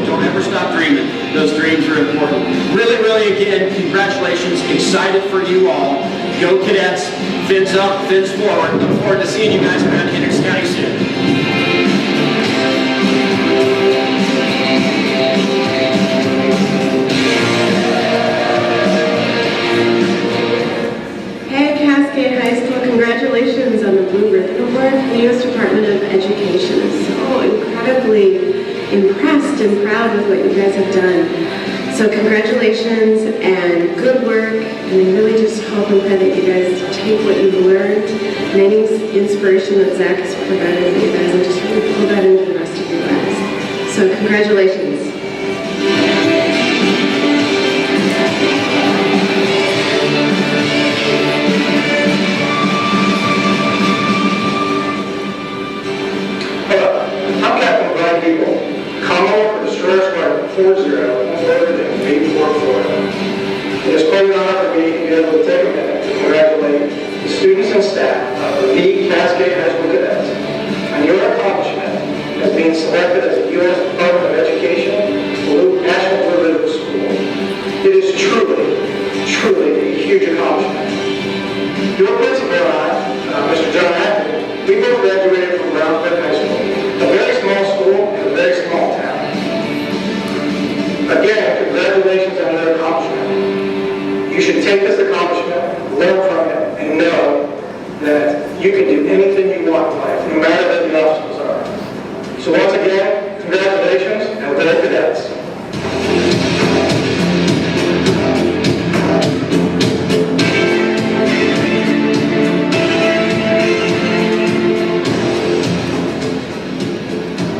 Don't ever stop dreaming. Those dreams are important. Really, really, again, congratulations. Excited for you all. Go Cadets. Fins up, fins forward. Look forward to seeing you guys around Hendricks County soon. Hey, Cascade High School, congratulations on the Blue Ribbon Award from the U.S. Department of Education. I'm so incredibly impressed and proud with what you guys have done. So congratulations and good work, and I really just hope and pray that you guys take what you've learned and any inspiration that Zach has provided for you guys and just really pull that into the rest of your lives. So congratulations. I'm Captain Brian People, Commodore for Destroyer Squadron 40, located in Bayport, Florida. It is quite an honor for me to be able to take a minute to congratulate the students and staff of the Cascade High School Cadets on your accomplishment as being selected as the U.S. Department of Education National Blue Ribbon School. It is truly a huge accomplishment. Your principal and I, Mr. John Acton, we both graduated from Brown Cliff High School, a very small school in a very small town. Again, congratulations on your accomplishment. You should take this accomplishment, learn from it, and know that you can do anything you want in life, no matter what the obstacles are. So once again, congratulations, and with the cadets.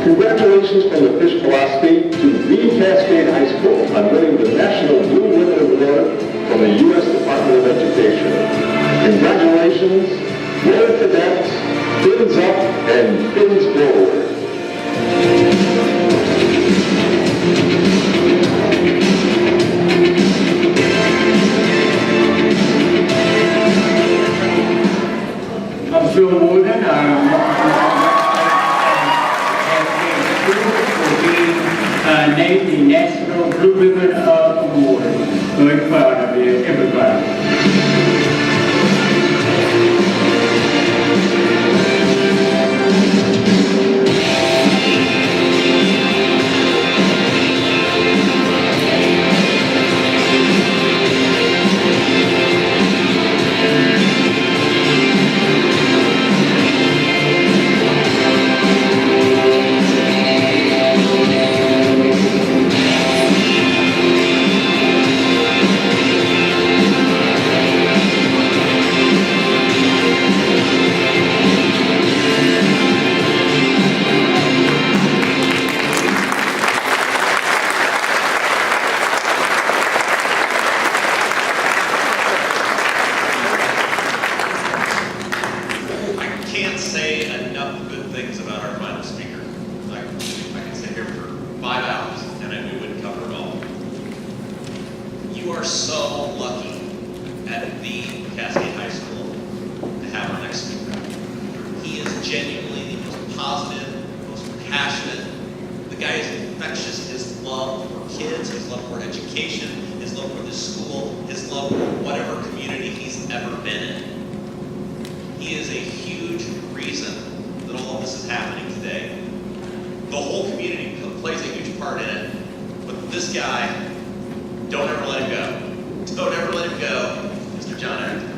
Congratulations from the Fish Philosophy to the Cascade High School on winning the National Blue Ribbon Award from the U.S. Department of Education. Congratulations, Royal Cadets, fins up and fins forward. I'm Phil Morgan. Named the National Blue Ribbon Award. Very proud of you, everybody. So lucky at the Cascade High School to have our next speaker. He is genuinely the most positive, most passionate. The guy is infectious. His love for kids, his love for education, his love for this school, his love for whatever community he's ever been in. He is a huge reason that all of this is happening today. The whole community plays a huge part in it, but this guy, don't ever let him go. Don't ever let him go, Mr. John Acton.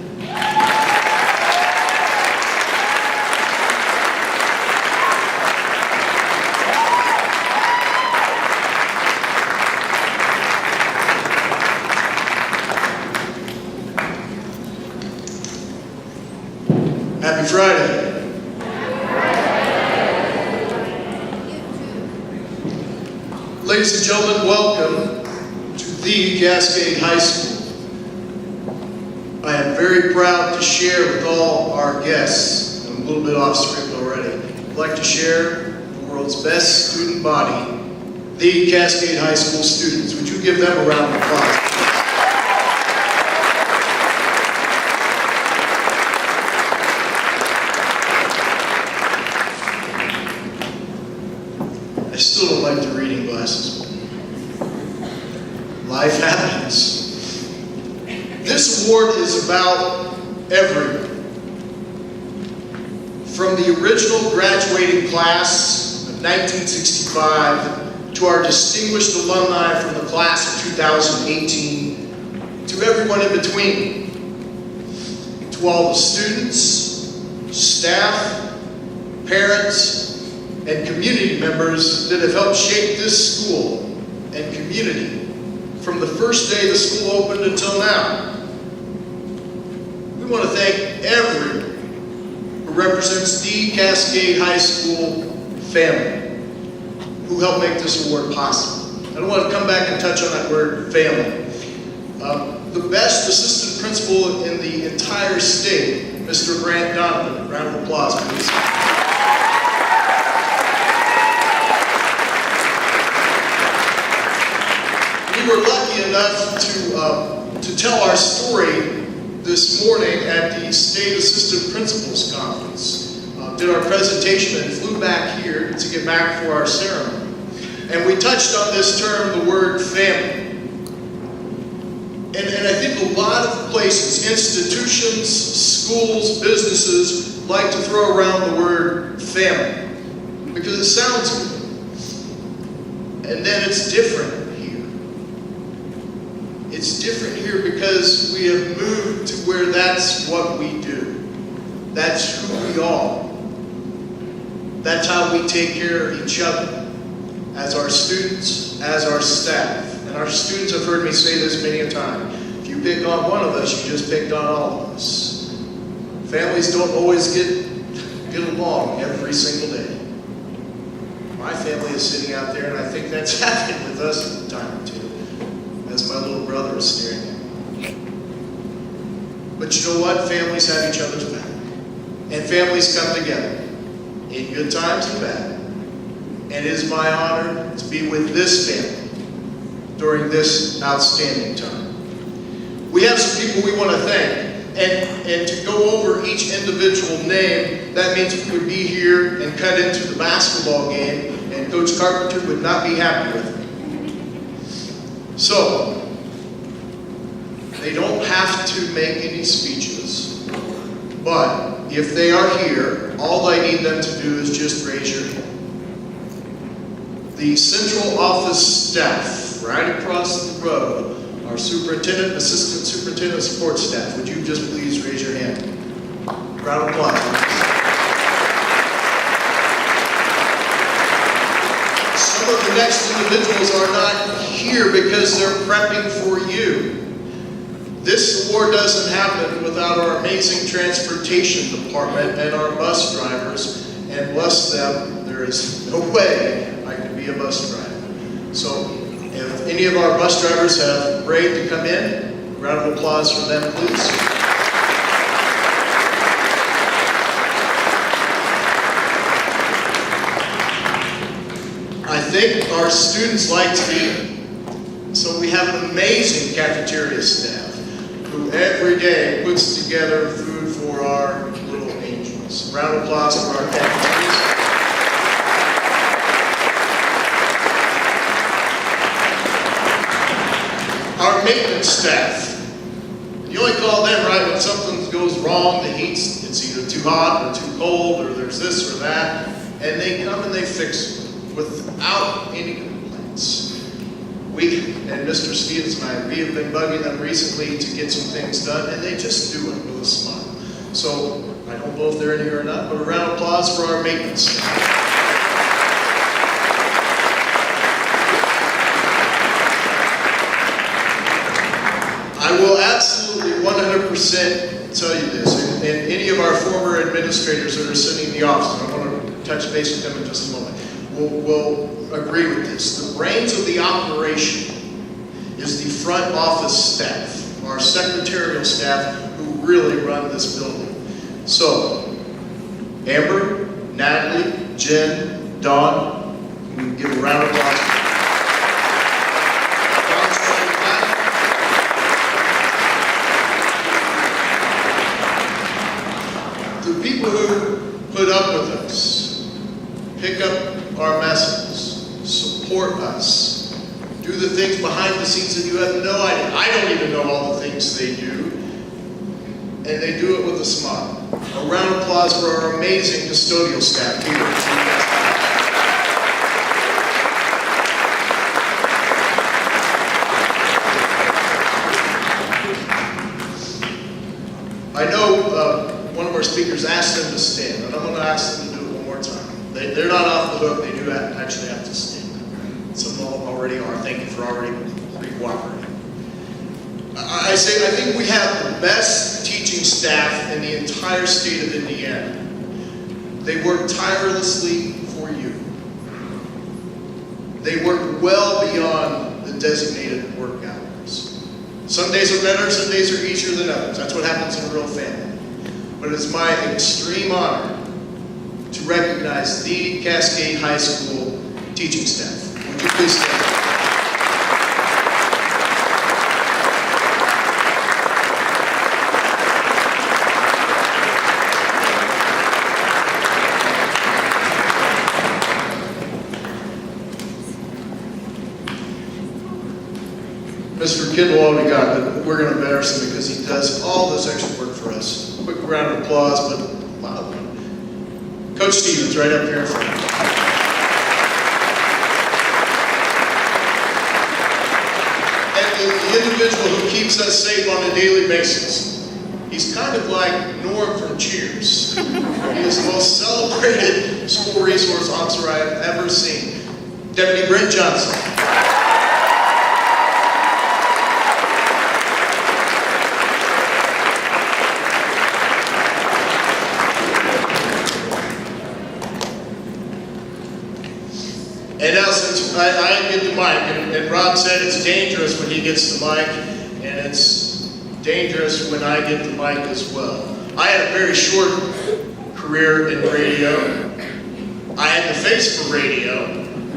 Happy Friday. Ladies and gentlemen, welcome to the Cascade High School. I am very proud to share with all our guests, I'm a little bit off script already, I'd like to share the world's best student body, the Cascade High School students. Would you give them a round of applause? I still don't like the reading glasses. Life happens. This award is about everyone. From the original graduating class of 1965 to our distinguished alumni from the class of 2018, to everyone in between, to all the students, staff, parents, and community members that have helped shape this school and community from the first day the school opened until now. We want to thank everyone who represents the Cascade High School family who helped make this award possible. I don't want to come back and touch on that word family. The best assistant principal in the entire state, Mr. Grant Donovan. Round of applause, please. We were lucky enough to tell our story this morning at the State Assistant Principals Conference. Did our presentation and flew back here to get back for our ceremony. And we touched on this term, the word family. And I think a lot of places, institutions, schools, businesses like to throw around the word family because it sounds good. And then it's different here. It's different here because we have moved to where that's what we do. That's who we are. That's how we take care of each other as our students, as our staff. And our students have heard me say this many a time. If you pick on one of us, you just picked on all of us. Families don't always get along every single day. My family is sitting out there, and I think that's happened with us at the time or two, as my little brother is staring at me. But you know what? Families have each other's back. And families come together in good times and bad. And it is my honor to be with this family during this outstanding time. We have some people we want to thank. And to go over each individual name, that means we would be here and cut into the basketball game, and Coach Carpenter would not be happy with me. So, they don't have to make any speeches, but if they are here, all I need them to do is just raise your hand. The central office staff, right across the road, our superintendent, assistant superintendent, support staff, would you just please raise your hand? Round of applause. Some of the next individuals are not here because they're prepping for you. This award doesn't happen without our amazing transportation department and our bus drivers, and bless them, there is no way I could be a bus driver. So, if any of our bus drivers have prayed to come in, a round of applause for them, please. I think our students like to eat, so we have an amazing cafeteria staff who every day puts together food for our little angels. A round of applause for our cafeteria staff. Our maintenance staff. You only call them, right, when something goes wrong, the heat's, it's either too hot or too cold, or there's this or that, and they come and they fix it without any complaints. We, and Mr. Stevens and I, we have been bugging them recently to get some things done, and they just do it with a smile. So, I don't know if they're in here or not, but a round of applause for our maintenance staff. I will absolutely 100% tell you this, and any of our former administrators that are sitting in the office, and I want to touch base with them in just a moment, will agree with this. The brains of the operation is the front office staff, our secretarial staff who really run this building. So, Amber, Natalie, Jen, Dawn, we can give a round of applause. The people who put up with us, pick up our messages, support us, do the things behind the scenes that you have no idea. I don't even know all the things they do. And they do it with a smile. A round of applause for our amazing custodial staff here. I know one of our speakers asked them to stand, and I'm going to ask them to do it one more time. They're not off the hook, they do actually have to stand. Some of them already are. Thank you for already cooperating. I think we have the best teaching staff in the entire state of Indiana. They work tirelessly for you. They work well beyond the designated work hours. Some days are better, some days are easier than others. That's what happens in a real family. But it's my extreme honor to recognize the Cascade High School teaching staff. Would you please stand? Mr. Kindle already got it, but we're going to embarrass him because he does all this extra work for us. Quick round of applause, but loud one. Coach Stevens, right up here in front. And the individual who keeps us safe on a daily basis. He's kind of like Norm from Cheers. He is the most celebrated school resource officer I have ever seen. Deputy Brent Johnson. And now since I get the mic, and Rob said it's dangerous when he gets the mic, and it's dangerous when I get the mic as well. I had a very short career in radio. I had the face for radio,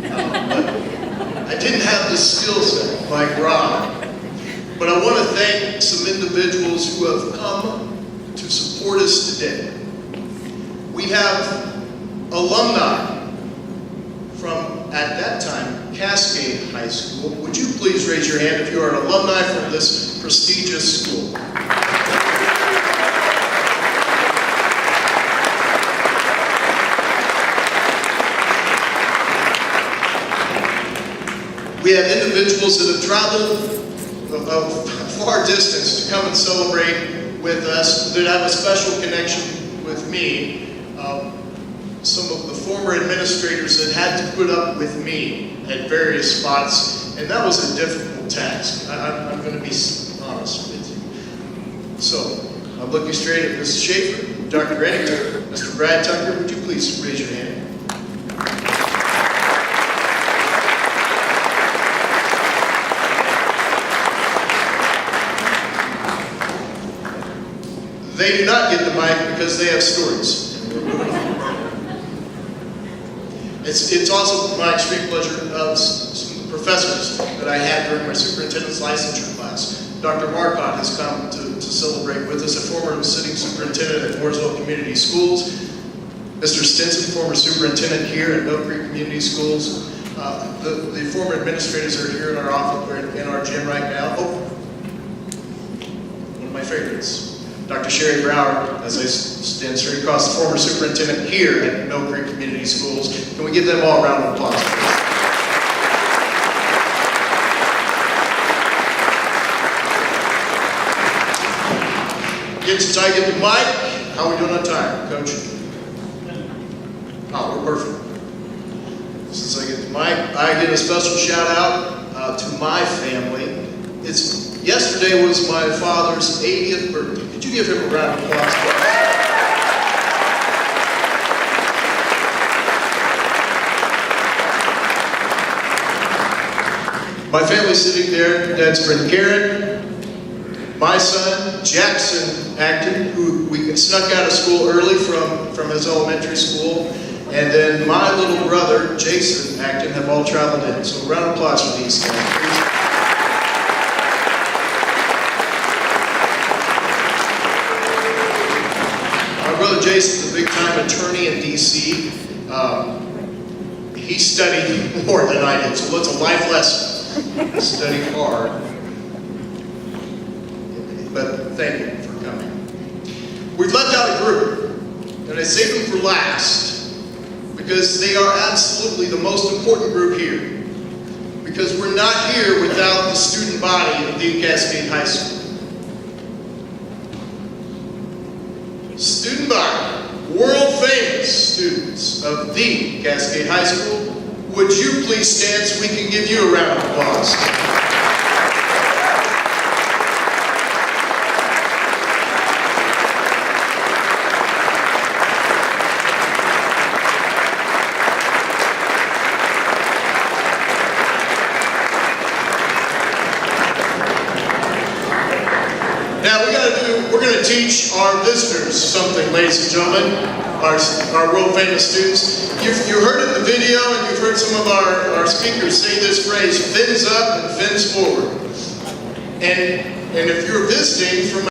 but I didn't have the skill set like Rob. But I want to thank some individuals who have come to support us today. We have alumni from, at that time, Cascade High School. Would you please raise your hand if you are an alumni from this prestigious school? We have individuals that have traveled a far distance to come and celebrate with us, that have a special connection with me. Some of the former administrators that had to put up with me at various spots, and that was a difficult task. I'm going to be honest with you. So, I'm looking straight at Mrs. Schaefer, Dr. Renninger, Mr. Brad Tucker. Would you please raise your hand? They do not get the mic because they have stories. It's also my extreme pleasure of some of the professors that I had during my superintendent's licensure class. Dr. Marcotte has come to celebrate with us, a former sitting superintendent at Mooresville Community Schools. Mr. Stinson, former superintendent here at Mill Creek Community Schools. The former administrators are here in our office, in our gym right now. Oh, one of my favorites. Dr. Sherry Brower, as I stand straight across, the former superintendent here at Mill Creek Community Schools. Can we give them all a round of applause, please? Again, since I get the mic, how are we doing on time, Coach? Oh, we're perfect. Since I get the mic, I get a special shout out to my family. Yesterday was my father's 80th birthday. Could you give him a round of applause, please? My family sitting there, Dad's friend Karen, my son, Jackson Acton, who we snuck out of school early from his elementary school, and then my little brother, Jason Acton, have all traveled in. So a round of applause for these guys, please. My brother Jason's a big-time attorney in D.C. He studied more than I did, so it's a life lesson. study hard. But thank you for coming. We've left out a group, and I saved them for last because they are absolutely the most important group here. Because we're not here without the student body of the Cascade High School. Student body, world famous students of the Cascade High School, would you please stand so we can give you a round of applause? We're going to teach our visitors something, ladies and gentlemen, our world famous students. You heard in the video and you've heard some of our speakers say this phrase, fins up and fins forward. And if you're visiting from